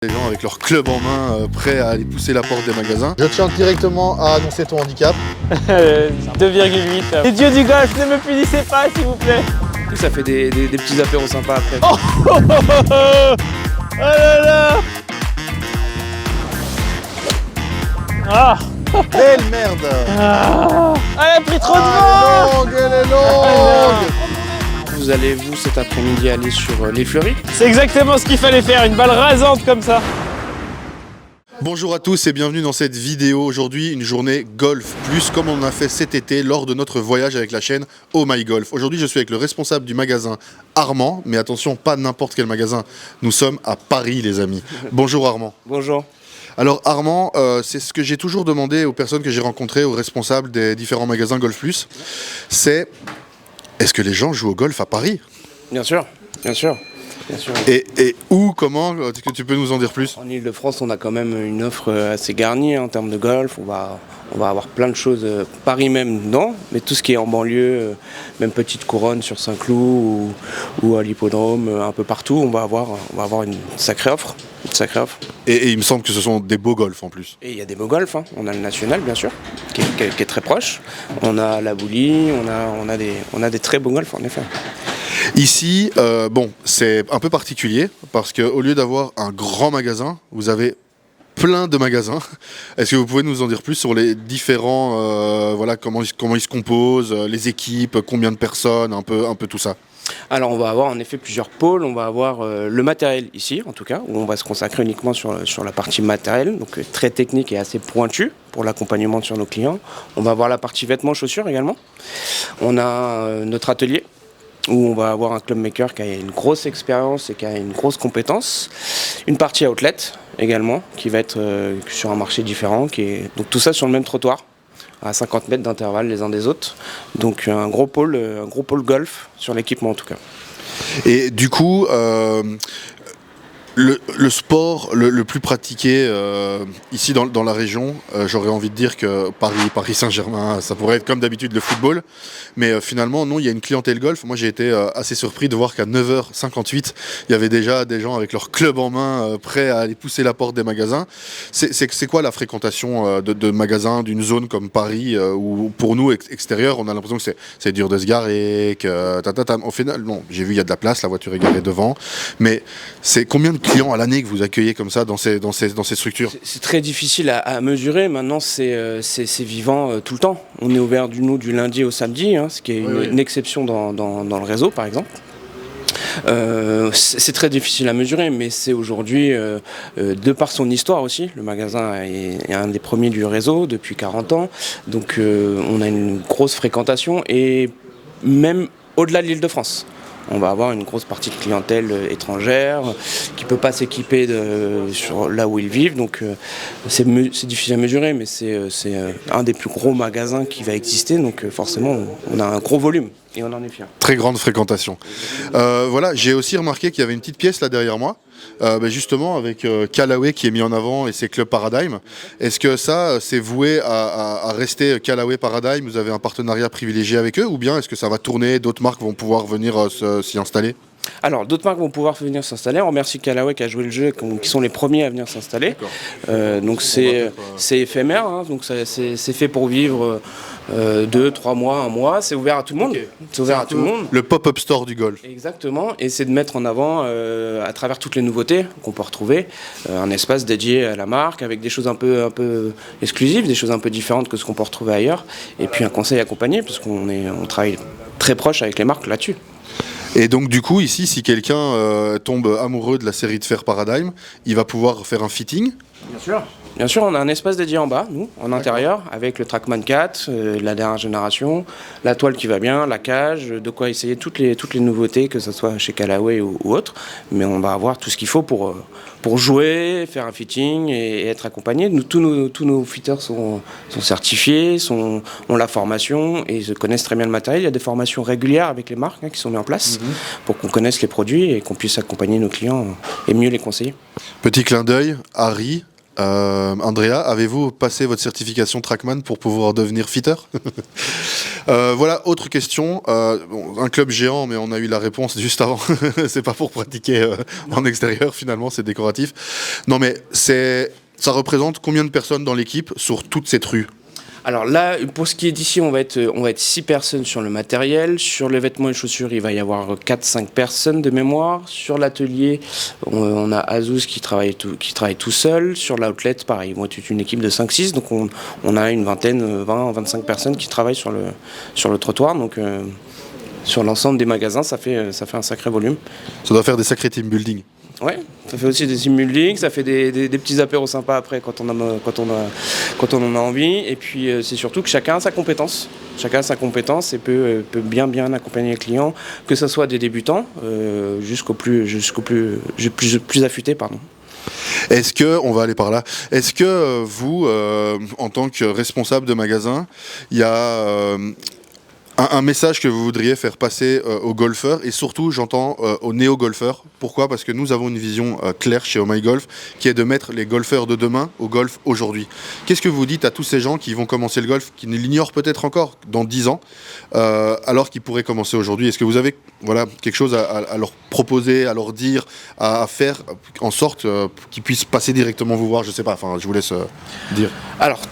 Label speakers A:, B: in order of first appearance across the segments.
A: Les gens avec leur club en main, prêts à aller pousser la porte des magasins.
B: Je tiens directement à annoncer ton handicap.
C: 2,8. Les dieux du golf, ne me punissez pas s'il vous plaît.
D: Ça fait des petits apéros sympas après.
C: Oh, oh, oh, oh, oh. Oh là là. Ah.
B: Quelle merde.
C: Ah. Elle a pris trop de vent.
B: Elle est longue.
D: Vous allez, vous, cet après-midi, aller sur les Fleuris?
C: C'est exactement ce qu'il fallait faire, une balle rasante comme ça.
A: Bonjour à tous et bienvenue dans cette vidéo. Aujourd'hui, une journée Golf Plus, comme on a fait cet été lors de notre voyage avec la chaîne Oh My Golf. Aujourd'hui, je suis avec le responsable du magasin Armand, mais attention, pas n'importe quel magasin. Nous sommes à Paris, les amis. Bonjour Armand.
D: Bonjour.
A: Alors Armand, c'est ce que j'ai toujours demandé aux personnes que j'ai rencontrées, aux responsables des différents magasins Golf Plus, c'est est-ce que les gens jouent au golf à Paris?
D: Bien sûr, bien sûr. Bien sûr.
A: Et où, comment, est-ce que tu peux nous en dire plus?
D: En Ile-de-France, on a quand même une offre assez garnie en termes de golf. On va avoir plein de choses, Paris même, non, mais tout ce qui est en banlieue, même Petite Couronne sur Saint-Cloud ou à l'Hippodrome, un peu partout, on va avoir une sacrée offre.
A: Et il me semble que ce sont des beaux golfs en plus.
D: Et il y a des beaux golfs, hein. On a le National bien sûr, qui est très proche. On a la Boulie, on a des très beaux golfs en effet.
A: Ici, bon, c'est un peu particulier parce qu'au lieu d'avoir un grand magasin, vous avez plein de magasins. Est-ce que vous pouvez nous en dire plus sur les différents, voilà, comment ils se composent, les équipes, combien de personnes, un peu tout ça?
D: Alors on va avoir en effet plusieurs pôles, on va avoir le matériel ici en tout cas, où on va se consacrer uniquement sur la partie matériel, donc très technique et assez pointue pour l'accompagnement sur nos clients. On va avoir la partie vêtements, chaussures également. On a notre atelier, où on va avoir un club maker qui a une grosse expérience et qui a une grosse compétence. Une partie outlet également, qui va être sur un marché différent, donc tout ça sur le même trottoir, à 50 mètres d'intervalle les uns des autres. Donc un gros pôle golf sur l'équipement en tout cas.
A: Et du coup, le sport le plus pratiqué ici dans la région, j'aurais envie de dire que Paris Saint-Germain, ça pourrait être comme d'habitude le football, mais finalement non, il y a une clientèle golf. Moi j'ai été assez surpris de voir qu'à 9h58, il y avait déjà des gens avec leur club en main prêts à aller pousser la porte des magasins. C'est quoi la fréquentation de magasins d'une zone comme Paris où pour nous extérieurs, on a l'impression que c'est dur de se garer, que au final, non, j'ai vu il y a de la place, la voiture est garée devant, mais c'est combien de clients à l'année que vous accueillez comme ça dans ces structures? C'est
D: très difficile à mesurer. Maintenant, c'est vivant tout le temps. On est ouvert du lundi au samedi, hein, ce qui est une exception dans le réseau, par exemple. C'est très difficile à mesurer, mais c'est aujourd'hui, de par son histoire aussi, le magasin est un des premiers du réseau depuis 40 ans. Donc on a une grosse fréquentation et même au-delà de l'Île-de-France. On va avoir une grosse partie de clientèle étrangère qui ne peut pas s'équiper sur là où ils vivent. Donc c'est difficile à mesurer, mais c'est un des plus gros magasins qui va exister. Donc forcément, on a un gros volume et on en est fiers.
A: Très grande fréquentation. Voilà, j'ai aussi remarqué qu'il y avait une petite pièce là derrière moi, justement avec Callaway qui est mis en avant et ses clubs Paradigm. Est-ce que ça, c'est voué à rester Callaway Paradigm? Vous avez un partenariat privilégié avec eux ou bien est-ce que ça va tourner, d'autres marques vont pouvoir venir s'y installer?
D: Alors, d'autres marques vont pouvoir venir s'installer. On remercie Callaway qui a joué le jeu, qui sont les premiers à venir s'installer. Donc c'est éphémère, hein, donc c'est fait pour vivre 2, 3 mois, 1 mois. C'est ouvert à tout le monde. C'est ouvert à tout le monde.
A: Le pop-up store du golf.
D: Exactement. Et c'est de mettre en avant, à travers toutes les nouveautés qu'on peut retrouver, un espace dédié à la marque avec des choses un peu exclusives, des choses un peu différentes que ce qu'on peut retrouver ailleurs. Et puis un conseil accompagné, parce qu'on travaille très proche avec les marques là-dessus.
A: Et donc du coup ici, si quelqu'un tombe amoureux de la série de fer Paradigm, il va pouvoir faire un fitting?
D: Bien sûr, on a un espace dédié en bas, nous, en intérieur, avec le Trackman 4, la dernière génération, la toile qui va bien, la cage, de quoi essayer toutes les nouveautés, que ce soit chez Callaway ou autre. Mais on va avoir tout ce qu'il faut pour jouer, faire un fitting et être accompagné. Tous nos fitters sont certifiés, ont la formation et ils connaissent très bien le matériel. Il y a des formations régulières avec les marques qui sont mises en place pour qu'on connaisse les produits et qu'on puisse accompagner nos clients et mieux les conseiller.
A: Petit clin d'œil, Harry, Andrea, avez-vous passé votre certification Trackman pour pouvoir devenir fitter? Voilà, autre question. Un club géant, mais on a eu la réponse juste avant. C'est pas pour pratiquer en extérieur, finalement, c'est décoratif. Non, mais ça représente combien de personnes dans l'équipe sur toute cette rue?
D: Alors là, pour ce qui est d'ici, on va être 6 personnes sur le matériel. Sur les vêtements et chaussures, il va y avoir 4-5 personnes de mémoire. Sur l'atelier, on a Azouz qui travaille tout seul. Sur l'outlet, pareil, moi, c'est une équipe de 5-6. Donc on a une vingtaine, 20-25 personnes qui travaillent sur le trottoir. Donc sur l'ensemble des magasins, ça fait un sacré volume.
A: Ça doit faire des sacrés team building.
D: Ouais, ça fait aussi des simulings, ça fait des petits apéros sympas après quand on en a envie. Et puis c'est surtout que chacun a sa compétence. Chacun a sa compétence et peut bien accompagner les clients, que ce soit des débutants jusqu'au plus affûté, pardon.
A: Est-ce que, on va aller par là, est-ce que vous, en tant que responsable de magasin, il y a un message que vous voudriez faire passer aux golfeurs et surtout, j'entends, aux néo-golfeurs? Pourquoi? Parce que nous avons une vision claire chez Oh My Golf qui est de mettre les golfeurs de demain au golf aujourd'hui. Qu'est-ce que vous dites à tous ces gens qui vont commencer le golf, qui ne l'ignorent peut-être encore dans 10 ans, alors qu'ils pourraient commencer aujourd'hui? Est-ce que vous avez quelque chose à leur proposer, à leur dire, à faire en sorte qu'ils puissent passer directement vous voir? Je sais pas, enfin, je vous laisse dire.
D: Alors,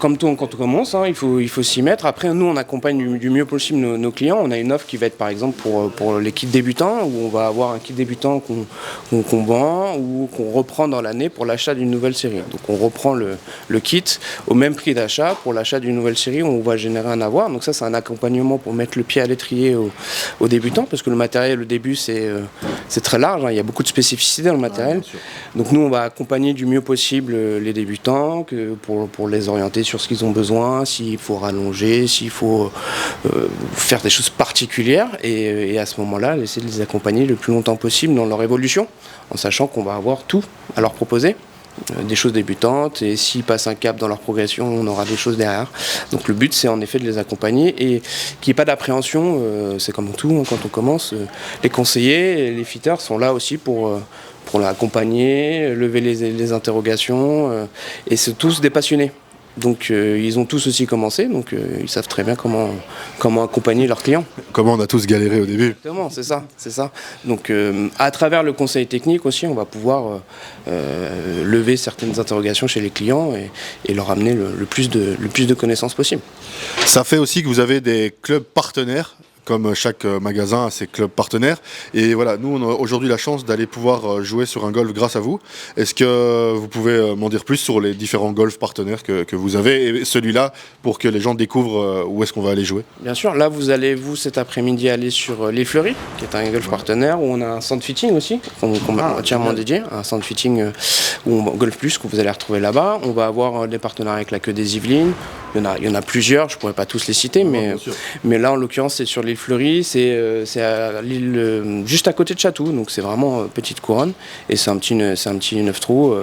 D: comme tout, quand on commence, il faut s'y mettre. Après, nous, on accompagne du mieux possible nos clients. On a une offre qui va être, par exemple, pour les kits débutants, où on va avoir un kit débutant qu'on vend ou qu'on reprend dans l'année pour l'achat d'une nouvelle série. Donc, on reprend le kit au même prix d'achat pour l'achat d'une nouvelle série où on va générer un avoir. Donc ça, c'est un accompagnement pour mettre le pied à l'étrier aux débutants, parce que le matériel, au début, c'est très large. Il y a beaucoup de spécificités dans le matériel. Donc nous, on va accompagner du mieux possible les débutants pour les orienter sur ce qu'ils ont besoin, s'il faut rallonger, s'il faut faire des choses particulières. Et à ce moment-là, essayer de les accompagner le plus longtemps possible dans leur évolution, en sachant qu'on va avoir tout à leur proposer. Des choses débutantes, et s'ils passent un cap dans leur progression, on aura des choses derrière. Donc le but, c'est en effet de les accompagner et qu'il n'y ait pas d'appréhension. C'est comme tout, quand on commence, les conseillers, les fitters sont là aussi pour l'accompagner, lever les interrogations, et c'est tous des passionnés. Donc ils ont tous aussi commencé, donc ils savent très bien comment accompagner leurs clients.
A: Comment on a tous galéré au début.
D: Exactement, c'est ça. Donc à travers le conseil technique aussi, on va pouvoir lever certaines interrogations chez les clients et leur amener le plus de connaissances possible.
A: Ça fait aussi que vous avez des clubs partenaires, comme chaque magasin a ses clubs partenaires. Et voilà, nous, on a aujourd'hui la chance d'aller pouvoir jouer sur un golf grâce à vous. Est-ce que vous pouvez m'en dire plus sur les différents golfs partenaires que vous avez, et celui-là, pour que les gens découvrent où est-ce qu'on va aller jouer?
D: Bien sûr, là, vous allez, cet après-midi, aller sur Les Fleuris, qui est un golf partenaire, où on a un centre fitting aussi, qu'on m'a entièrement dédié, un centre fitting Golf Plus, que vous allez retrouver là-bas. On va avoir des partenariats avec la Queue des Yvelines. Il y en a plusieurs, je ne pourrais pas tous les citer, mais là, en l'occurrence, c'est sur l'île Fleury, c'est à l'île juste à côté de Chatou, donc c'est vraiment petite couronne, et c'est un petit 9 trous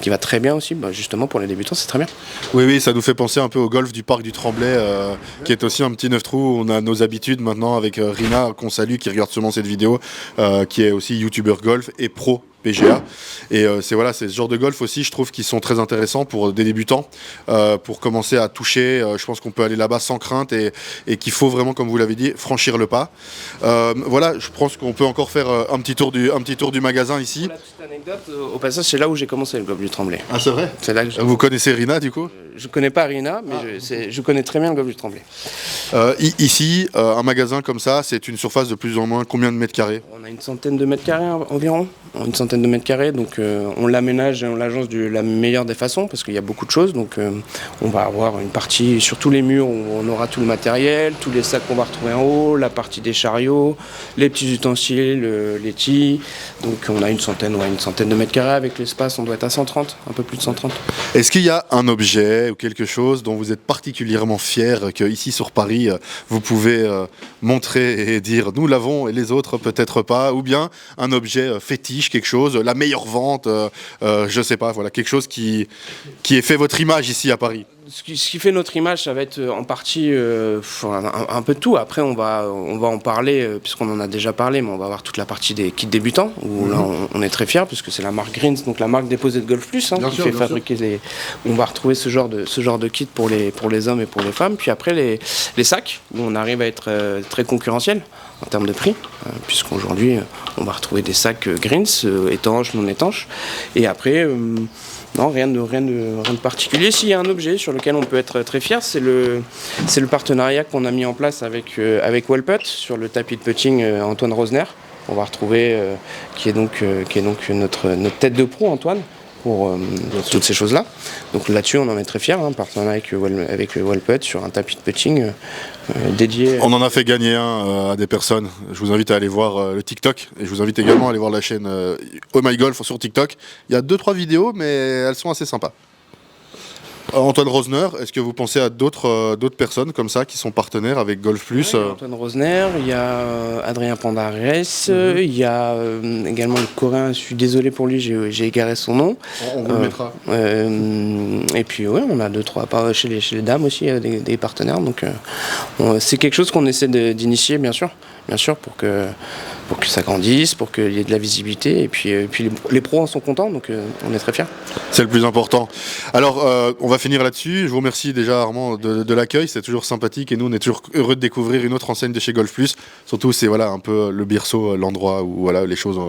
D: qui va très bien aussi, justement pour les débutants, c'est très bien.
A: Oui, ça nous fait penser un peu au golf du parc du Tremblay, qui est aussi un petit 9 trous. On a nos habitudes maintenant avec Rina, qu'on salue, qui regarde sûrement cette vidéo, qui est aussi youtubeur golf et pro PGA. Et c'est ce genre de golf aussi, je trouve, qui sont très intéressants pour des débutants, pour commencer à toucher. Je pense qu'on peut aller là-bas sans crainte et qu'il faut vraiment, comme vous l'avez dit, franchir le pas. Je pense qu'on peut encore faire un petit tour du magasin ici.
D: Pour la petite anecdote, au passage, c'est là où j'ai commencé le golf du Tremblay.
A: Ah, c'est vrai?
D: C'est là que
A: vous connaissez Rina, du coup?
D: Je connais pas Rina, mais je connais très bien le golf du Tremblay.
A: Ici, un magasin comme ça, c'est une surface de plus ou moins combien de mètres carrés?
D: On a une centaine de mètres carrés environ. Une centaine de mètres carrés, donc on l'aménage et on l'agence de la meilleure des façons parce qu'il y a beaucoup de choses. Donc on va avoir une partie sur tous les murs où on aura tout le matériel, tous les sacs qu'on va retrouver en haut, la partie des chariots, les petits ustensiles, les tis. Donc on a une centaine de mètres carrés. Avec l'espace, on doit être à 130, un peu plus de 130.
A: Est-ce qu'il y a un objet ou quelque chose dont vous êtes particulièrement fier qu'ici sur Paris, vous pouvez montrer et dire nous l'avons et les autres peut-être pas, ou bien un objet fétiche, quelque chose, la meilleure vente, je sais pas, voilà, quelque chose qui ait fait votre image ici à Paris?
D: ce qui fait notre image, ça va être en partie un peu de tout. Après, on va en parler, puisqu'on en a déjà parlé, mais on va avoir toute la partie des kits débutants, où là, on est très fiers, puisque c'est la marque Greens, donc la marque déposée de Golf Plus, qui fait fabriquer les... On va retrouver ce genre de kit pour les hommes et pour les femmes. Puis après, les sacs, où on arrive à être très concurrentiel en termes de prix, puisqu'aujourd'hui, on va retrouver des sacs Greens, étanches, non étanches. Et après... Non, rien de particulier. S'il y a un objet sur lequel on peut être très fier, c'est le partenariat qu'on a mis en place avec Wellputt sur le tapis de putting Antoine Rosner. On va retrouver qui est donc notre tête de pro, Antoine, pour toutes ces choses-là. Donc là-dessus, on en est très fiers, partenariat avec Wellputt sur un tapis de putting dédié.
A: On en a fait gagner un à des personnes. Je vous invite à aller voir le TikTok et je vous invite également à aller voir la chaîne Oh My Golf sur TikTok. Il y a 2-3 vidéos, mais elles sont assez sympas. Antoine Rosner, est-ce que vous pensez à d'autres personnes comme ça qui sont partenaires avec Golf Plus?
D: Antoine Rosner, il y a Adrien Pandares, il y a également le Coréen, je suis désolé pour lui, j'ai égaré son nom.
A: On vous le mettra.
D: Et puis on a 2-3 chez les dames aussi, des partenaires. Donc c'est quelque chose qu'on essaie d'initier, bien sûr, pour que ça grandisse, pour qu'il y ait de la visibilité. Et puis les pros en sont contents, donc on est très fiers.
A: C'est le plus important. Alors, on va finir là-dessus. Je vous remercie déjà, Armand, de l'accueil. C'est toujours sympathique et nous, on est toujours heureux de découvrir une autre enseigne de chez Golf Plus. Surtout, c'est un peu le berceau, l'endroit où les choses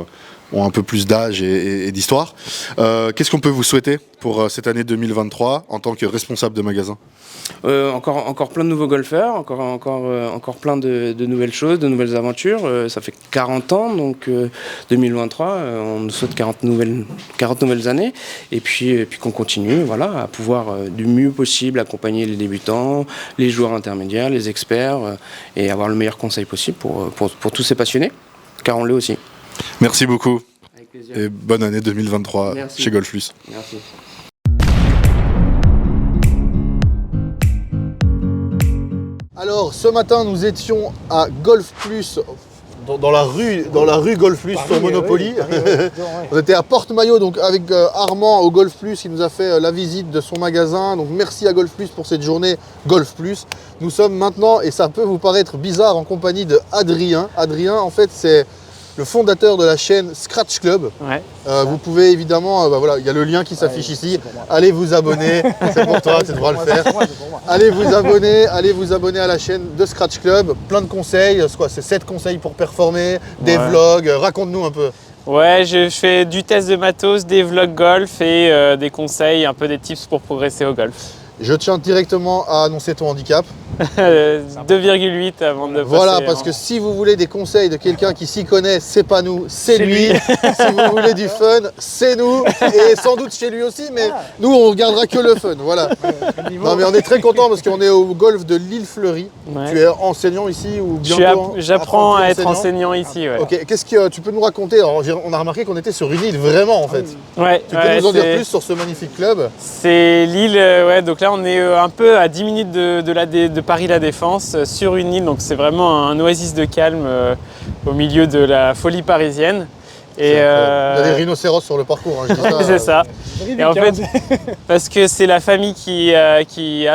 A: ont un peu plus d'âge et d'histoire. Qu'est-ce qu'on peut vous souhaiter pour cette année 2023 en tant que responsable de magasin?
D: Encore plein de nouveaux golfeurs, encore plein de nouvelles choses, de nouvelles aventures. Ça fait 40 ans, donc 2023, on nous souhaite 40 nouvelles années. Et puis qu'on continue à pouvoir du mieux possible accompagner les débutants, les joueurs intermédiaires, les experts, et avoir le meilleur conseil possible pour tous ces passionnés, car on l'est aussi.
A: Merci beaucoup.
D: Avec plaisir.
A: Et bonne année 2023 chez Golf Plus.
D: Merci.
B: Alors, ce matin, nous étions à Golf Plus, dans la rue Golf Plus sur Monopoly. On était à Porte-Maillot, donc avec Armand au Golf Plus, qui nous a fait la visite de son magasin. Donc merci à Golf Plus pour cette journée Golf Plus. Nous sommes maintenant, et ça peut vous paraître bizarre, en compagnie de Adrien. Adrien, en fait, c'est le fondateur de la chaîne Scratch Club.
E: Ouais.
B: Vous pouvez évidemment, il y a le lien qui s'affiche ici. Allez vous abonner, c'est pour toi, tu devras le faire. Allez vous abonner à la chaîne de Scratch Club. Plein de conseils, c'est 7 conseils pour performer, des vlogs. Raconte-nous un peu.
E: Ouais, je fais du test de matos, des vlogs golf et des conseils, un peu des tips pour progresser au golf.
B: Je tiens directement à annoncer ton handicap.
E: 2,8 avant de passer.
B: Voilà, parce que si vous voulez des conseils de quelqu'un qui s'y connaît, c'est pas nous, c'est lui. Si vous voulez du fun, c'est nous. Et sans doute chez lui aussi, mais nous, on regardera que le fun. Voilà. Non, mais on est très content parce qu'on est au golf de l'île Fleury. Ouais. Tu es enseignant ici ou bientôt?
E: J'apprends à être enseignant ici. Ouais.
B: Ok, qu'est-ce que tu peux nous raconter? Alors, on a remarqué qu'on était sur une île vraiment en fait.
E: Ouais,
B: tu peux nous en dire plus sur ce magnifique club?
E: C'est l'île, donc là on est un peu à 10 minutes de Paris-La Défense, sur une île, donc c'est vraiment un oasis de calme au milieu de la folie parisienne. Et
B: il y a des rhinocéros sur le parcours, je dis ça.
E: C'est ça. Et en fait, parce que c'est la famille qui a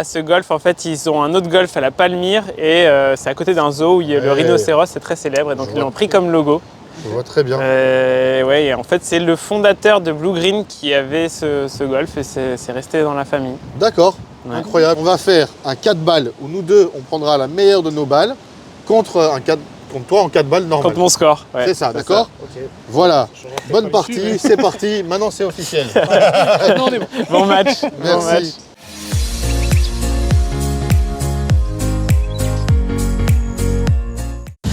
E: ce golf, en fait ils ont un autre golf à la Palmyre et c'est à côté d'un zoo où le rhinocéros est très célèbre et donc ils l'ont pris comme logo.
B: Je vois très bien.
E: Et en fait, c'est le fondateur de Blue Green qui avait ce golf et c'est resté dans la famille.
B: D'accord, incroyable. On va faire un 4 balles où nous deux, on prendra la meilleure de nos balles contre toi en 4 balles normal.
E: Contre mon score. Ouais.
B: C'est ça, d'accord. Okay. Voilà, bonne partie, c'est parti. Maintenant, c'est officiel.
E: Non, on est bon. Bon match.
B: Merci.
E: Bon match.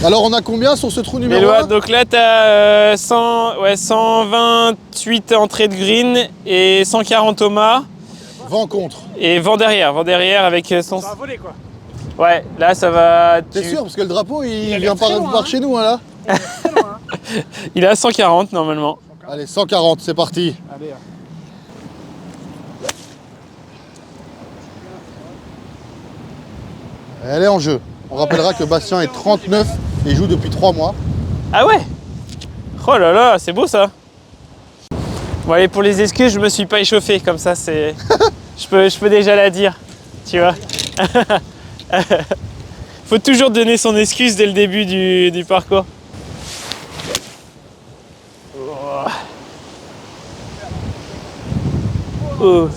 B: Alors on a combien sur ce trou numéro 1?
E: Donc là tu as 128 entrées de green et 140 au mât.
B: Vent contre.
E: Et vent derrière avec son...
C: Ça va voler quoi.
E: Ouais, là ça va...
B: T'es sûr? Parce que le drapeau il vient par chez nous là.
E: Il est à 140 normalement.
B: Allez, 140, c'est parti.
C: Allez.
B: Elle est en jeu. On rappellera que Bastien est 39 et joue depuis 3 mois.
E: Ah ouais? Oh là là, c'est beau ça. Bon allez, pour les excuses, je me suis pas échauffé, comme ça c'est... je peux déjà la dire. tu vois. Faut toujours donner son excuse dès le début du parcours. Oh.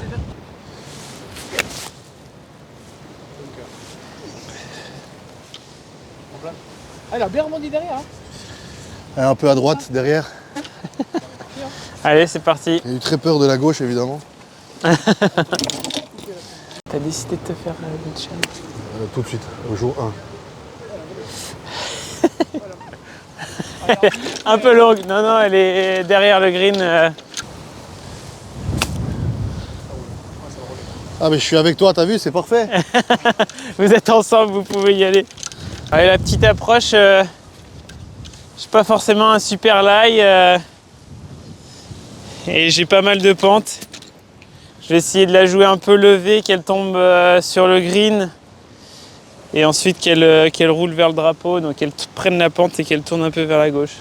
C: Ah, il a bien rebondi derrière.
B: Un peu à droite, derrière.
E: Allez, c'est parti.
B: J'ai eu très peur de la gauche, évidemment.
E: T'as décidé de te faire le challenge.
B: Tout de suite, au jour 1.
E: Un peu longue. Non, non, elle est derrière le green.
B: Ah mais je suis avec toi, t'as vu, c'est parfait.
E: Vous êtes ensemble, vous pouvez y aller. Allez, la petite approche, je suis pas forcément un super lie et j'ai pas mal de pentes. Je vais essayer de la jouer un peu levée, qu'elle tombe sur le green et ensuite qu'elle roule vers le drapeau, donc qu'elle prenne la pente et qu'elle tourne un peu vers la gauche.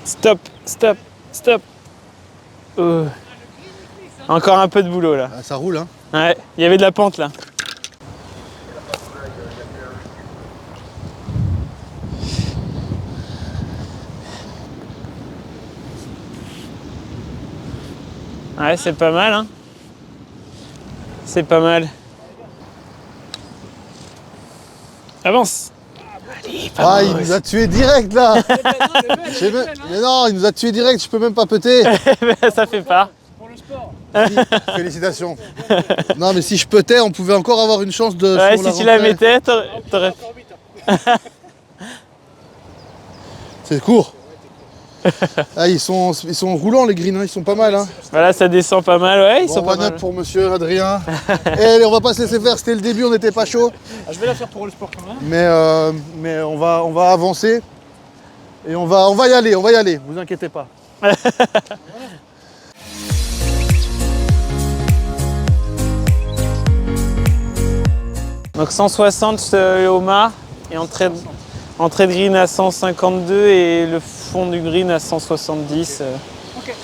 E: Stop, stop, stop. Encore un peu de boulot là.
B: Ah, ça roule, hein.
E: Ouais, il y avait de la pente là. Ouais, c'est pas mal, hein. C'est pas mal. Avance. Allez,
B: Ah, il nous a tué direct là. Mais non, il nous a tué direct, je peux même pas péter.
E: Ça fait pas.
B: Félicitations. Non mais si je pétais, on pouvait encore avoir une chance de...
E: Ouais,
B: sur
E: si tu la
B: rentrée.
E: mettais, t'aurais...
B: C'est court. Ah, ils sont roulants les greens, hein, ils sont pas mal. Hein.
E: Voilà, ça descend pas mal, ouais, ils
B: Bon,
E: sont pas
B: one up
E: mal.
B: pour monsieur Adrien. Et allez, on va pas se laisser faire, c'était le début, on n'était pas chaud.
C: Ah, je vais la faire pour le sport quand même.
B: Mais on va avancer. Et on va y aller, vous inquiétez pas.
E: Donc 160 au mât et entrée de green à 152 et le fond du green à 170.
C: Ok.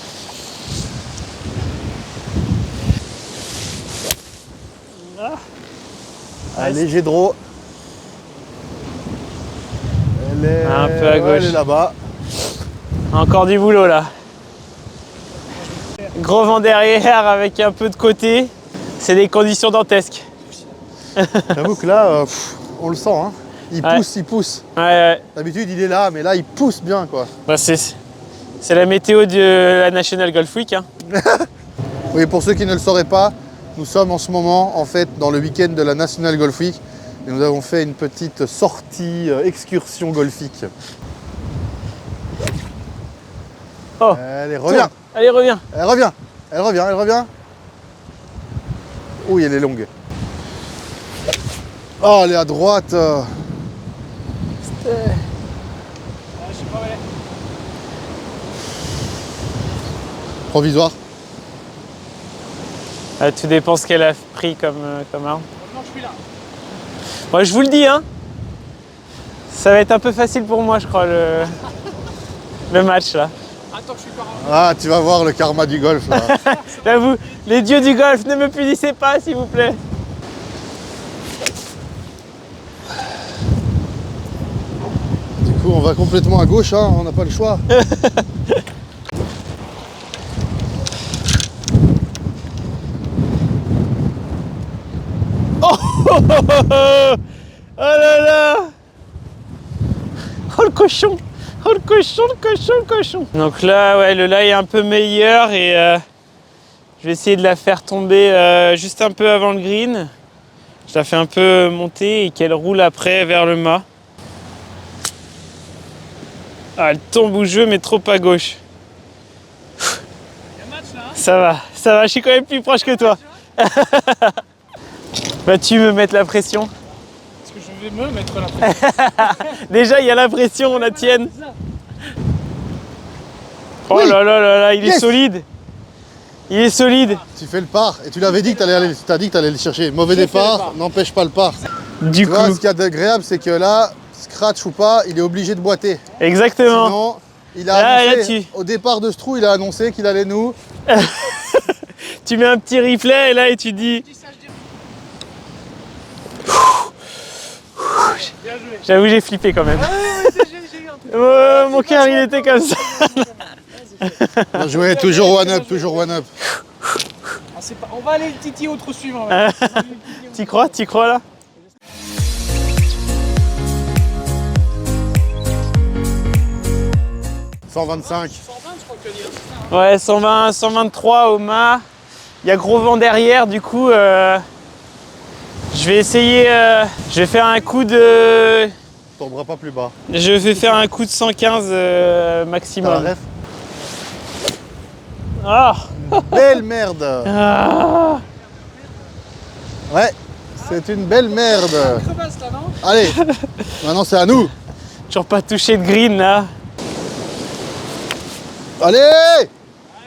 B: Un léger draw. Elle est...
E: Un peu à
B: ouais,
E: gauche.
B: elle est là-bas.
E: Encore du boulot là. Gros vent derrière avec un peu de côté. C'est des conditions dantesques.
B: J'avoue que là, on le sent. Hein. Il
E: Ouais.
B: pousse, il pousse.
E: Ouais,
B: D'habitude, il est là, mais là, il pousse bien, quoi.
E: bah, c'est la météo de la National Golf Week. Hein.
B: Oui, pour ceux qui ne le sauraient pas, nous sommes en ce moment, en fait, dans le week-end de la National Golf Week. Et nous avons fait une petite sortie, excursion golfique.
E: Oh,
B: Allez, reviens.
E: allez, reviens.
B: Elle revient. Elle revient, elle revient. Oui, elle est longue. Oh, elle est à droite. Provisoire.
E: Tout dépend ce qu'elle a pris comme arme.
C: Non, je suis là.
E: Moi, je vous le dis, hein. Ça va être un peu facile pour moi, je crois, le match là.
C: Attends, je suis pas.
B: Ah, tu vas voir le karma du golf, là.
E: Là, vous, les dieux du golf, ne me punissez pas, s'il vous plaît.
B: Du coup, on va complètement à gauche, hein. On n'a pas le choix.
E: Oh là là! Oh le cochon! Oh le cochon, le cochon, le cochon! Donc là, ouais, le lie est un peu meilleur et je vais essayer de la faire tomber juste un peu avant le green. Je la fais un peu monter et qu'elle roule après vers le mât. Ah, elle tombe où je veux, mais trop à gauche.
C: Il y a un match là. Hein.
E: Ça va, je suis quand même plus proche que toi. Vas-tu me mettre la pression?
C: Parce que je vais me mettre la pression.
E: Déjà, il y a la pression, la tienne. Oh
B: Oui.
E: là là là là, il est
B: Yes.
E: solide. Il est solide.
B: Tu fais le par et tu l'avais dit que tu as dit que tu allais le chercher. Mauvais départ, n'empêche pas le par.
E: Du
B: Tu vois,
E: coup,
B: ce qu'il y a d'agréable, c'est que là, scratch ou pas, il est obligé de boiter.
E: exactement.
B: Sinon, il a
E: Là,
B: annoncé,
E: là-dessus.
B: au départ de ce trou, il a annoncé qu'il allait nous...
E: tu mets un petit replay et là et tu dis. J'avoue, j'ai flippé quand même. Mon cœur, il était comme ça.
B: Bien joué, toujours one up, toujours one up.
F: On va aller le titi au trou suivant.
E: T'y crois là?
B: « 125. »
E: Ouais, 120, 123 au mât. Il y a gros vent derrière, du coup, je vais essayer. Je vais faire un coup de.
B: Tombera pas plus bas.
E: Je vais faire un coup de 115
B: T'as la
E: maximum.
B: ref?
E: Ah,
B: Belle merde.
E: ah.
B: Ouais, c'est une belle merde.
F: Crevasse là, non?
B: Allez, maintenant c'est à nous.
E: Toujours pas touché de green là.
B: Allez!
F: Ouais,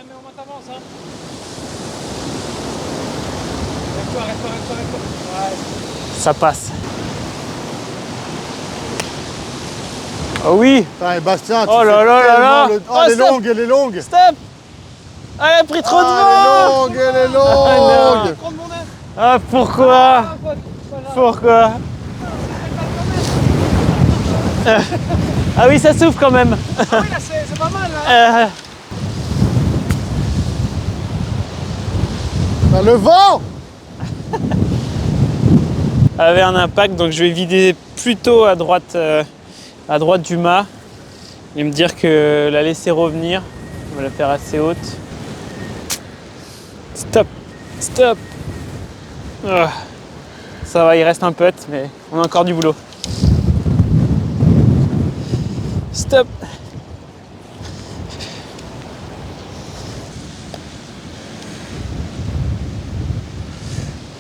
F: mais on t'avance, hein. Arrête-toi. Ouais.
E: Ça passe. Oh oui.
B: Putain, et Bastien, tu
E: Oh là
B: fais
E: là là
B: tellement
E: là.
B: le- Oh,
E: Oh,
B: elle est
E: stop.
B: longue, elle est longue.
E: Stop. Ah, elle a pris trop de
B: Ah,
E: vent.
B: elle est longue, elle est
E: non.
B: longue.
F: Prends mon œuf.
E: Ah, pourquoi? Pourquoi? Ah oui, ça souffle quand même.
F: Ah oui, là, c'est pas mal, là.
B: Ah, le vent.
E: Avait un impact, donc je vais vider plutôt à droite du mât et me dire que la laisser revenir. On va la faire assez haute. Stop. Ah. Ça va, il reste un putt, mais on a encore du boulot. Stop.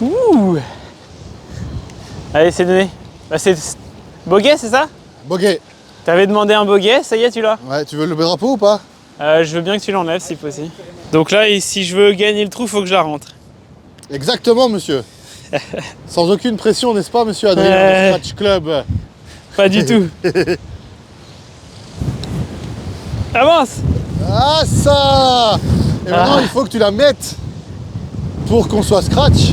E: Ouh. Allez, c'est donné. Bah, c'est bogey, c'est ça?
B: Bogey.
E: T'avais demandé un bogey, ça y est, tu l'as?
B: Ouais, tu veux le drapeau ou pas?
E: Je veux bien que tu l'enlèves si possible. Donc là, si je veux gagner le trou, faut que je la rentre.
B: Exactement, monsieur. Sans aucune pression, n'est-ce pas, monsieur Adrien,
E: Ouais.
B: du Scratch Club?
E: Pas du tout. Avance.
B: Ah, ça. Et maintenant, il faut que tu la mettes pour qu'on soit scratch.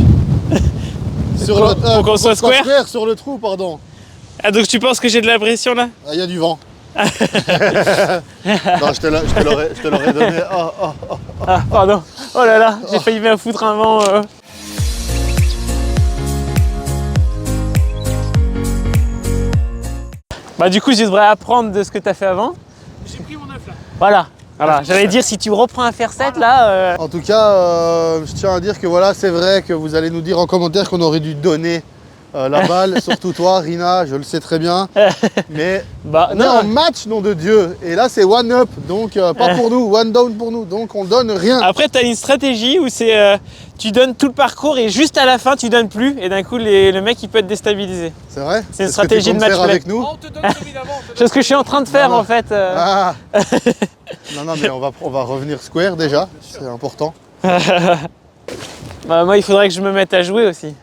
E: Pour qu'on soit square.
B: sur le trou, pardon.
E: Ah, donc tu penses que j'ai de la pression là?
B: Ah, il y a du vent. Non, je te l'aurais donné. Oh.
E: Ah, pardon. Oh là là, j'ai failli me foutre un vent. Bah du coup, je devrais apprendre de ce que t'as fait avant.
F: J'ai pris mon œuf, là.
E: Voilà. J'allais dire, si tu reprends un faire 7 là...
B: En tout cas, je tiens à dire que voilà, c'est vrai que vous allez nous dire en commentaire qu'on aurait dû donner la balle, surtout toi, Rina, je le sais très bien. Mais
E: Bah
B: on est en match, nom de Dieu. Et là, c'est one up, donc pas pour nous, one down pour nous. Donc on donne rien.
E: Après, tu as une stratégie où c'est tu donnes tout le parcours et juste à la fin, tu donnes plus. Et d'un coup, le mec, il peut être déstabilisé.
B: C'est vrai?
E: C'est une
B: ce que tu
E: stratégie de
B: comptes faire
E: match play.
B: avec nous.
F: Oh, on te donne celui d'avant.
E: C'est ce que je suis en train de faire
B: Non, non.
E: en fait.
B: Ah. Non, mais on va revenir square déjà, c'est important.
E: Bah, moi, il faudrait que je me mette à jouer aussi.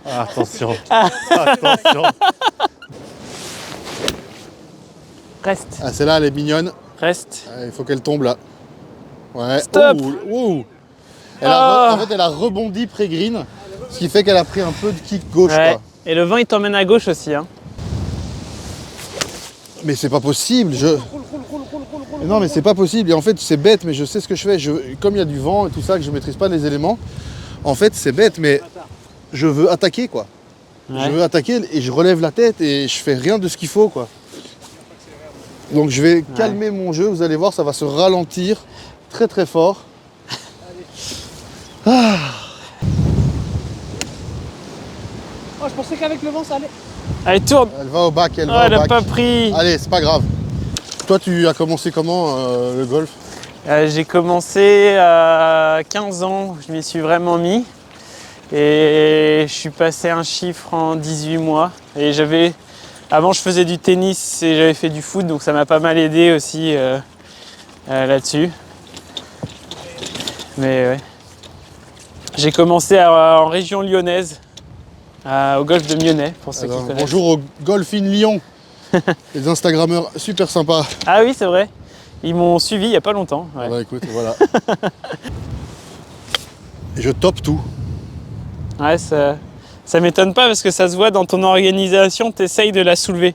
B: Ah, attention. Attention.
E: Reste,
B: Ah, celle-là, elle est mignonne.
E: reste.
B: Il faut qu'elle tombe là. Ouais.
E: Stop.
B: Ouh.
E: Ah.
B: En fait, elle a rebondi pré-green, ce qui fait qu'elle a pris un peu de kick gauche.
E: Ouais.
B: Quoi.
E: Et le vent, il t'emmène à gauche aussi. Hein.
B: Mais c'est pas possible. Non, mais c'est pas possible. Et en fait, c'est bête, mais je sais ce que je fais. Comme il y a du vent et tout ça, que je maîtrise pas les éléments, en fait, c'est bête, mais je veux attaquer, quoi.
E: Ouais.
B: Je veux attaquer et je relève la tête et je fais rien de ce qu'il faut, quoi. Donc je vais calmer mon jeu. Vous allez voir, ça va se ralentir très très fort. Ah.
F: Oh, je pensais qu'avec le vent, ça allait.
E: Allez, tourne.
B: Elle va au bac, elle
E: Oh,
B: va au
E: elle a
B: bac.
E: pas pris.
B: Allez, c'est pas grave. Toi, tu as commencé comment le golf?
E: J'ai commencé à 15 ans, je m'y suis vraiment mis. Et je suis passé un chiffre en 18 mois. Et avant, je faisais du tennis et j'avais fait du foot, donc ça m'a pas mal aidé aussi là-dessus. Mais ouais. J'ai commencé en région lyonnaise, au golf de Myonnais, pour ceux qui connaissent.
B: Bonjour au Golf in Lyon. Les Instagrammeurs super sympas.
E: Ah oui, c'est vrai. Ils m'ont suivi il n'y a pas longtemps. Ouais.
B: Ah bah écoute, voilà. Et je top tout.
E: Ouais, ça m'étonne pas parce que ça se voit dans ton organisation, tu essayes de la soulever.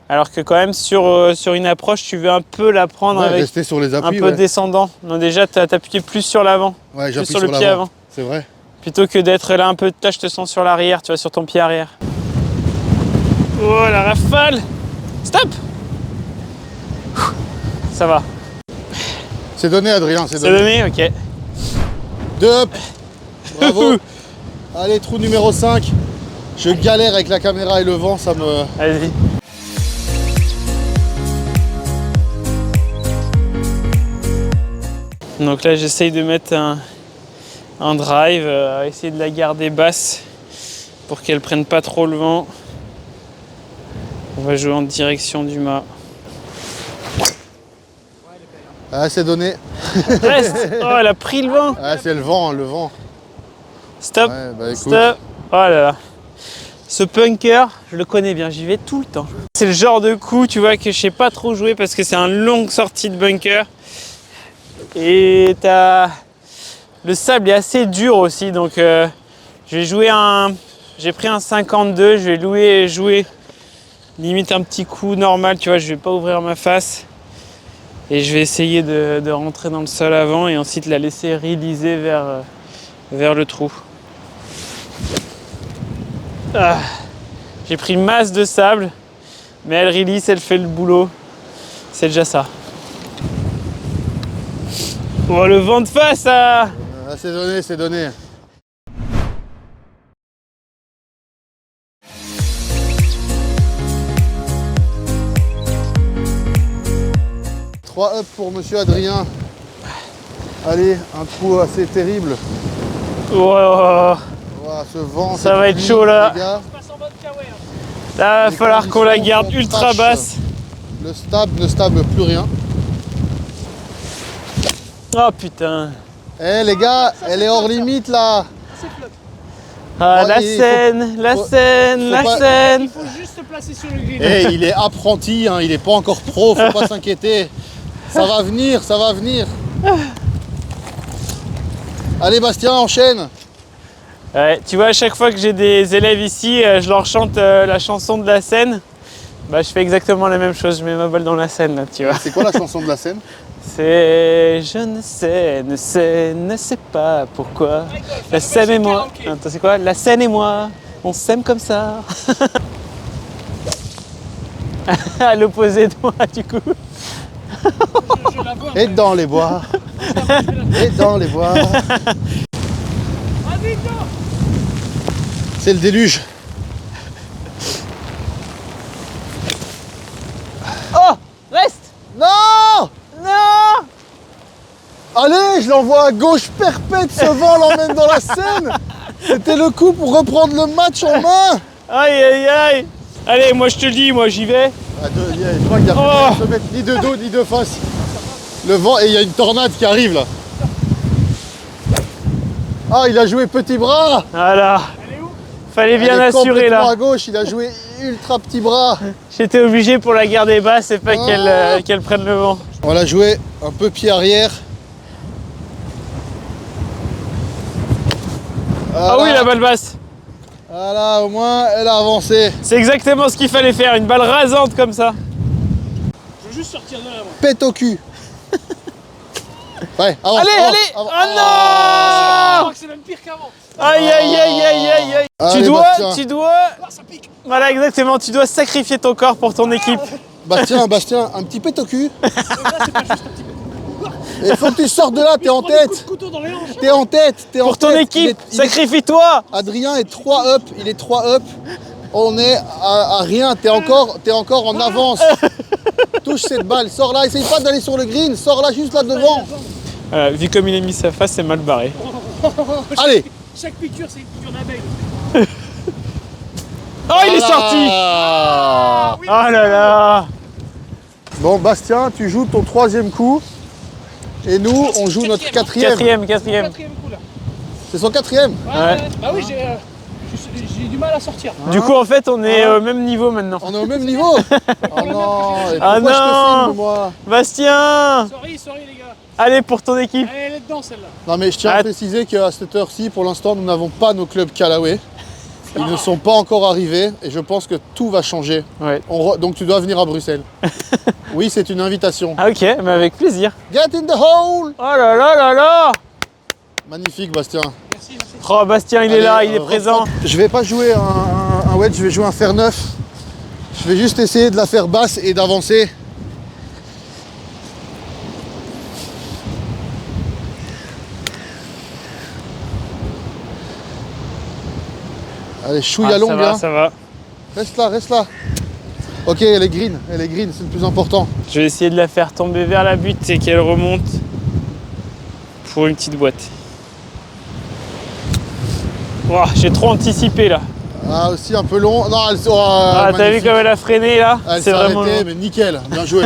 E: Alors que quand même sur une approche, tu veux un peu la prendre
B: Ouais,
E: avec
B: rester sur les
E: un
B: appuis.
E: peu descendant. Donc déjà, t'appuies plus sur l'avant,
B: Ouais,
E: plus
B: j'appuie
E: sur le pied avant.
B: C'est vrai.
E: Plutôt que d'être là un peu, là je te sens sur l'arrière, tu vois, sur ton pied arrière. Oh la rafale! Stop! Ça va.
B: C'est donné, Adrien, c'est
E: C'est
B: donné.
E: donné, ok.
B: 2 up. Bravo. Allez, trou numéro 5. Je galère avec la caméra et le vent, ça me...
E: Vas-y. Donc là j'essaye de mettre un drive, essayer de la garder basse pour qu'elle prenne pas trop le vent. On va jouer en direction du mât.
B: Ah, c'est donné.
E: Reste! Oh, elle a pris le vent!
B: Ah, c'est le vent, le vent.
E: Stop!
B: Ouais, bah écoute.
E: Stop! Oh là là! Ce punker, je le connais bien, j'y vais tout le temps. C'est le genre de coup, tu vois, que je sais pas trop jouer parce que c'est une longue sortie de bunker. Et le sable est assez dur aussi, donc je vais jouer j'ai pris un 52, je vais jouer limite un petit coup normal, tu vois, je vais pas ouvrir ma face. Et je vais essayer de rentrer dans le sol avant et ensuite la laisser réaliser vers le trou. Ah, j'ai pris masse de sable, mais elle release, elle fait le boulot. C'est déjà ça. Oh, le vent de face, ah.
B: Ah, c'est donné, c'est donné. Trois up pour monsieur Adrien. Allez, un trou assez terrible.
E: Oh,
B: Voilà, ce vent.
E: Ça
B: cette
E: va être
B: pluie,
E: chaud, là.
B: les gars.
F: Je passe en mode kawaii.
E: là, il va
B: Les
E: falloir qu'on la
B: conditions
E: garde
B: sont
E: ultra
B: trash.
E: basse.
B: Le stab ne stable plus rien.
E: Oh putain.
B: Eh les gars, elle est hors limite là.
F: C'est flop.
E: Ah,
B: Ouais,
E: la
B: il faut-
E: scène, la
B: faut-
E: scène,
B: faut
E: la
B: pas-
E: scène.
F: Il faut juste te placer sur le green.
B: Eh, il est apprenti, hein, il est pas encore pro, faut pas s'inquiéter. Ça va venir, ça va venir. Allez Bastien, enchaîne.
E: Ouais, tu vois, à chaque fois que j'ai des élèves ici, je leur chante la chanson de la Seine. Bah, je fais exactement la même chose, je mets ma balle dans la Seine, là, tu vois.
B: C'est quoi la chanson de la scène?
E: C'est je ne sais pas pourquoi. La Seine et moi. Attends, c'est quoi? La Seine et moi, on s'aime comme ça. À l'opposé de moi, du coup.
F: Je la vois.
B: Et dans les bois. Et dans les bois.
F: Vas-y, go.
B: C'est le déluge.
E: Oh, reste.
B: Non!
E: Non.
B: Allez, je l'envoie à gauche perpète, ce vent l'emmène dans la Seine. C'était le coup pour reprendre le match en main.
E: Aïe, aïe, aïe. Allez, moi je te le dis, moi j'y vais.
B: Je crois qu'il y a
E: Oh.
B: pas de se mettre ni de dos ni de face. Le vent, et il y a une tornade qui arrive là. Ah, il a joué petit bras.
E: Voilà.
F: Elle est où?
E: Fallait bien
B: Elle est
E: assurer
B: complètement
E: là.
B: à gauche, il a joué ultra petit bras.
E: J'étais obligé pour la garder basse et pas
B: Ah.
E: qu'elle prenne le vent.
B: On l'a joué un peu pied arrière.
E: Ah oui, la balle basse.
B: Voilà, au moins, elle a avancé.
E: C'est exactement ce qu'il fallait faire, une balle rasante comme ça.
F: Je veux juste sortir de là, moi.
B: Pète au cul. Ouais, avance,
E: Allez,
B: avance,
E: allez.
B: avance.
E: Ah
F: Je
E: non.
F: crois que c'est même pire qu'avant.
E: Aïe, aïe, aïe, aïe, aïe, aïe.
B: Allez, Bastien.
E: Tu dois...
F: Ah, ça pique.
E: Voilà, exactement, tu dois sacrifier ton corps pour ton équipe.
B: Bastien, un petit pète au cul.
F: Là, c'est pas juste un petit peu.
B: Il faut que tu sortes de là, t'es en
F: Prends des coups de
B: tête.
F: couteau dans les hanches.
B: T'es en tête, t'es en
E: Pour ton
B: tête.
E: équipe,
B: Il est-
E: sacrifie-toi.
B: Adrien est 3 up, il est 3 up. On est à rien, t'es encore en avance. Touche cette balle, sors là, essaye pas d'aller sur le green, sors là juste là devant.
E: Vu comme il a mis sa face, c'est mal barré.
B: Allez.
F: Chaque piqûre, c'est une piqûre d'abeille.
E: Oh, il est sorti.
B: Ah.
E: Oh là là.
B: Bon Bastien, tu joues ton 3e coup. Et nous, on joue notre 4e.
E: Quatrième.
F: Quatrième coup, là.
B: C'est son 4e.
E: Ouais.
F: Bah oui, j'ai du mal à sortir.
E: Du coup, en fait, on est au même niveau maintenant.
B: On est au même niveau. Oh non, et
E: Ah
B: pourquoi je te
E: non.
B: filme moi?
E: Bastien,
F: Sorry, les gars.
E: allez pour ton équipe.
F: Allez, let's dedans celle-là.
B: Non mais je tiens
E: Ah.
B: à préciser qu'à cette heure-ci, pour l'instant, nous n'avons pas nos clubs Callaway. Ils ne sont pas encore arrivés et je pense que tout va changer.
E: Ouais.
B: Donc tu dois venir à Bruxelles. Oui, c'est une invitation.
E: Ah ok, mais avec plaisir.
B: Get in the hole!
E: Oh là là là là!
B: Magnifique, Bastien.
F: Merci, merci.
E: Oh Bastien, il est
B: Allez,
E: là, il est
B: reprends.
E: présent.
B: Je vais pas jouer un wedge, je vais jouer un fer neuf. Je vais juste essayer de la faire basse et d'avancer. Allez, chouïa
E: Ah,
B: longue,
E: ça va,
B: hein.
E: ça va.
B: Reste là, reste là. Ok, elle est green, c'est le plus important.
E: Je vais essayer de la faire tomber vers la butte et qu'elle remonte pour une petite boîte. Ouah, j'ai trop anticipé là.
B: Ah, aussi un peu long. Non, elle
E: Ah, t'as vu comme elle a freiné là?
B: Elle
E: C'est
B: s'est
E: vraiment
B: arrêtée,
E: long.
B: mais nickel, bien joué.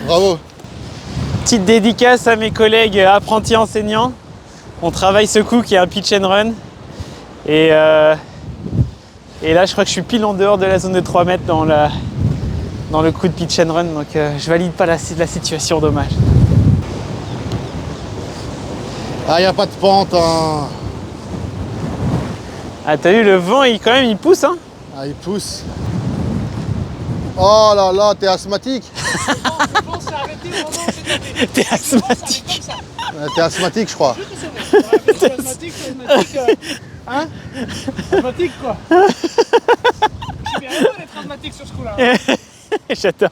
B: Bravo.
E: Petite dédicace à mes collègues apprentis enseignants. On travaille ce coup qui est un pitch and run. Et là, je crois que je suis pile en dehors de la zone de 3 mètres dans le coup de pitch and run. Donc, je valide pas la situation, dommage.
B: Ah, y a pas de pente, hein.
E: Ah, t'as vu, le vent, quand même, il pousse, hein?
B: Ah, il pousse. Oh là là, t'es asthmatique.
F: Je pense c'est arrêté au moment où j'ai tapé.
E: T'es asthmatique.
F: Comme ça.
B: T'es asthmatique, je crois.
F: C'est asthmatique, hein? Asthmatique quoi. Je vais vraiment être asthmatique sur ce coup-là.
E: J'adore.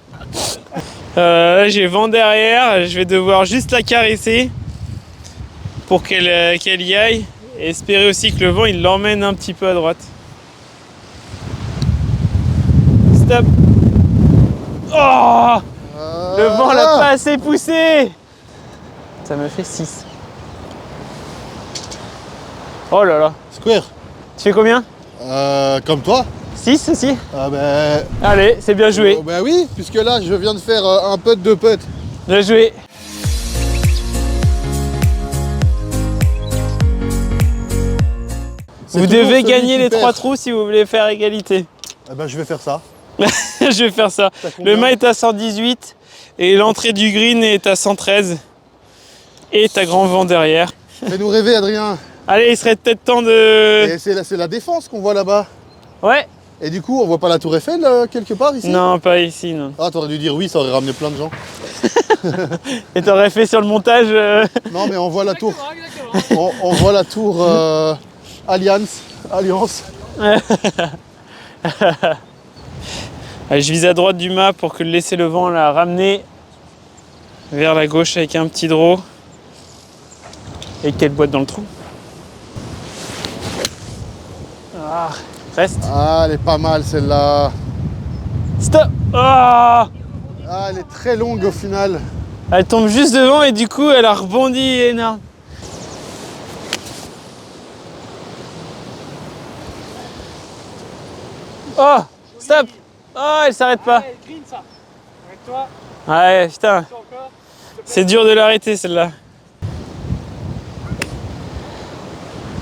E: Là, j'ai vent derrière, je vais devoir juste la caresser pour qu'elle y aille et espérer aussi que le vent il l'emmène un petit peu à droite. Stop. Oh, le vent l'a pas assez poussé. Ça me fait 6. Oh là là.
B: Square.
E: Tu fais combien?
B: Comme toi.
E: 6 aussi?
B: Ah ben.
E: Allez, c'est bien joué.
B: Oh, ben oui, puisque là, je viens de faire un putt, 2 putts.
E: Bien joué.
B: C'est
E: Vous
B: toujours
E: devez
B: celui
E: gagner
B: qui
E: les
B: perd.
E: 3 trous si vous voulez faire égalité.
B: Eh ben, je vais faire ça.
E: Je vais faire ça.
B: T'as combien?
E: Le mât est à 118 et l'entrée du green est à 113. Et t'as grand vent derrière.
B: Fais-nous rêver, Adrien.
E: Allez, il serait peut-être temps de...
B: Et c'est la défense qu'on voit là-bas.
E: Ouais.
B: Et du coup, on voit pas la Tour Eiffel quelque part ici?
E: Non, pas ici, non.
B: Ah, t'aurais dû dire oui, ça aurait ramené plein de gens.
E: Et t'aurais fait sur le montage...
B: Non, mais on voit la tour.
F: Exactement.
B: On voit la tour Alliance.
E: Allez, je vise à droite du mât pour que laisser le vent la ramener vers la gauche avec un petit draw. Et qu'elle boite dans le trou. Ah, reste.
B: Ah, elle est pas mal celle-là.
E: Stop. Ah,
B: Ah, elle est très longue au final.
E: elle tombe juste devant et du coup elle a rebondi énorme. Oh, stop. Oh, elle s'arrête pas.
F: Ouais, green ça. Arrête-toi.
E: Ouais, putain.
F: Toi encore.
E: C'est dur de l'arrêter celle-là.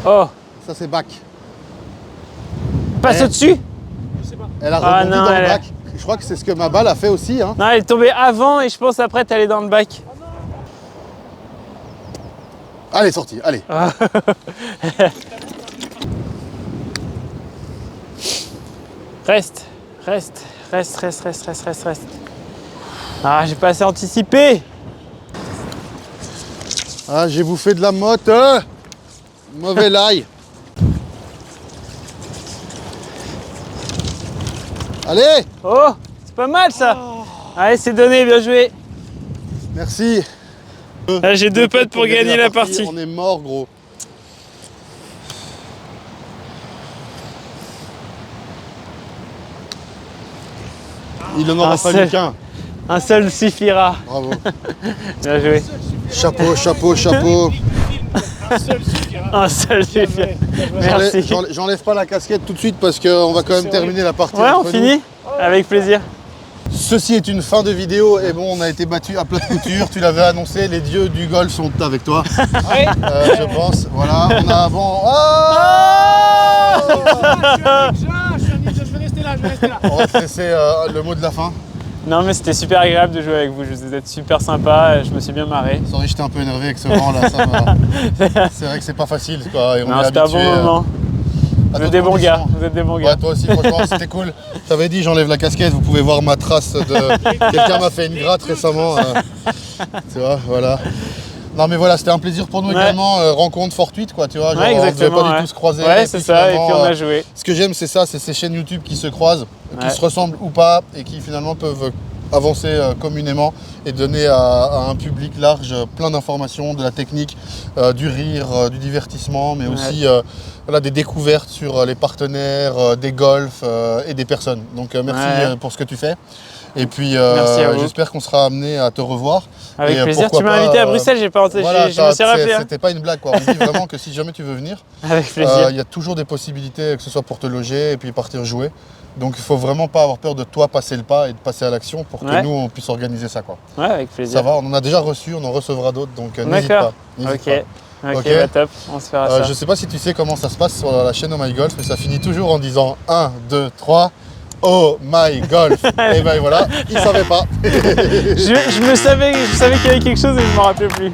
E: Oh,
B: Ça, c'est back.
E: passe
B: Eh.
E: au-dessus.
F: Je sais pas.
B: Elle a
E: Ah,
B: rebondi
E: non,
B: dans
E: elle
B: le
E: a-
B: bac. Je crois que c'est ce que ma balle a fait aussi. Hein.
E: Non, elle est tombée avant et je pense après t'es allé dans le bac.
B: Allez, sorti, allez.
E: Reste. Ah, j'ai pas assez anticipé.
B: Ah, j'ai bouffé de la motte. Mauvais l'ail. Allez,
E: Oh, c'est pas mal ça. Allez, c'est donné, bien joué.
B: merci.
E: Là, j'ai 2 potes pour gagner la partie.
B: On est mort, gros. Il en aura
E: Un
B: fallu
E: seul.
B: qu'un.
E: Un seul suffira.
B: Bravo.
E: Bien joué.
B: Chapeau, chapeau, chapeau.
F: Un seul suffira.
E: Un seul suffira. Merci.
B: J'enlève pas la casquette tout de suite parce qu'on va quand même terminer la partie.
E: Ouais, on
B: entre nous.
E: finit. Avec plaisir.
B: Ceci est une fin de vidéo et bon, on a été battu à plate couture. Tu l'avais annoncé, les dieux du golf sont avec toi.
F: Ouais.
B: Je pense. Voilà, on a bon. Oh
F: Je suis un ninja, je vais rester là, je vais rester là.
B: On va te laisser le mot de la fin.
E: Non mais c'était super agréable de jouer avec vous, vous êtes super sympa, je me suis bien marré.
B: Sorry, j'étais un peu énervé avec ce vent là, c'est vrai que c'est pas facile quoi. Et on
E: Non,
B: est
E: c'était un bon
B: habitué,
E: moment.
B: à
E: Vous êtes
B: d'autres
E: des bons gars,
B: conditions.
E: vous êtes des bons
B: Ouais,
E: gars.
B: toi aussi, franchement, c'était cool. J'avais dit, j'enlève la casquette, vous pouvez voir ma trace de. Quelqu'un m'a fait une gratte récemment. Tu vois, voilà. Non, mais voilà, c'était un plaisir pour nous
E: Ouais.
B: également. Rencontre fortuite, quoi, tu vois. Genre,
E: Ouais,
B: on devait
E: exactement.
B: pas du tout se croiser.
E: Ouais,
B: et
E: c'est
B: puis
E: ça, et
B: finalement,
E: puis on a joué.
B: Ce que j'aime, c'est ça, c'est ces chaînes YouTube qui se croisent, qui
E: Ouais.
B: se ressemblent ou pas, et qui finalement peuvent avancer communément et donner à un public large plein d'informations, de la technique, du rire, du divertissement, mais aussi voilà, des découvertes sur les partenaires, des golfs et des personnes. Donc merci
E: Ouais.
B: pour ce que tu fais. Et puis
E: Merci à vous.
B: j'espère qu'on sera amené à te revoir.
E: Avec
B: Et,
E: plaisir,
B: pourquoi
E: tu m'as
B: pas,
E: invité à Bruxelles, j'ai pas
B: voilà,
E: je me suis rappelé. Hein.
B: C'était pas une blague quoi. On dit vraiment que si jamais tu veux venir,
E: Avec plaisir.
B: il y a toujours des possibilités, que ce soit pour te loger et puis partir jouer. Donc il faut vraiment pas avoir peur de toi passer le pas et de passer à l'action pour que
E: Ouais.
B: nous on puisse organiser ça quoi.
E: Ouais, avec plaisir.
B: Ça va, on en a déjà reçu, on en recevra d'autres, donc n'hésite
E: D'accord.
B: pas. n'hésite
E: Ok.
B: pas.
E: Ok,
B: Ok.
E: bah top, on se fera ça.
B: Je sais pas si tu sais comment ça se passe sur la chaîne Oh My Golf, mais ça finit toujours en disant 1, 2, 3, Oh My Golf. Et ben voilà, il savait pas.
E: Je savais qu'il y avait quelque chose et je m'en rappelais plus.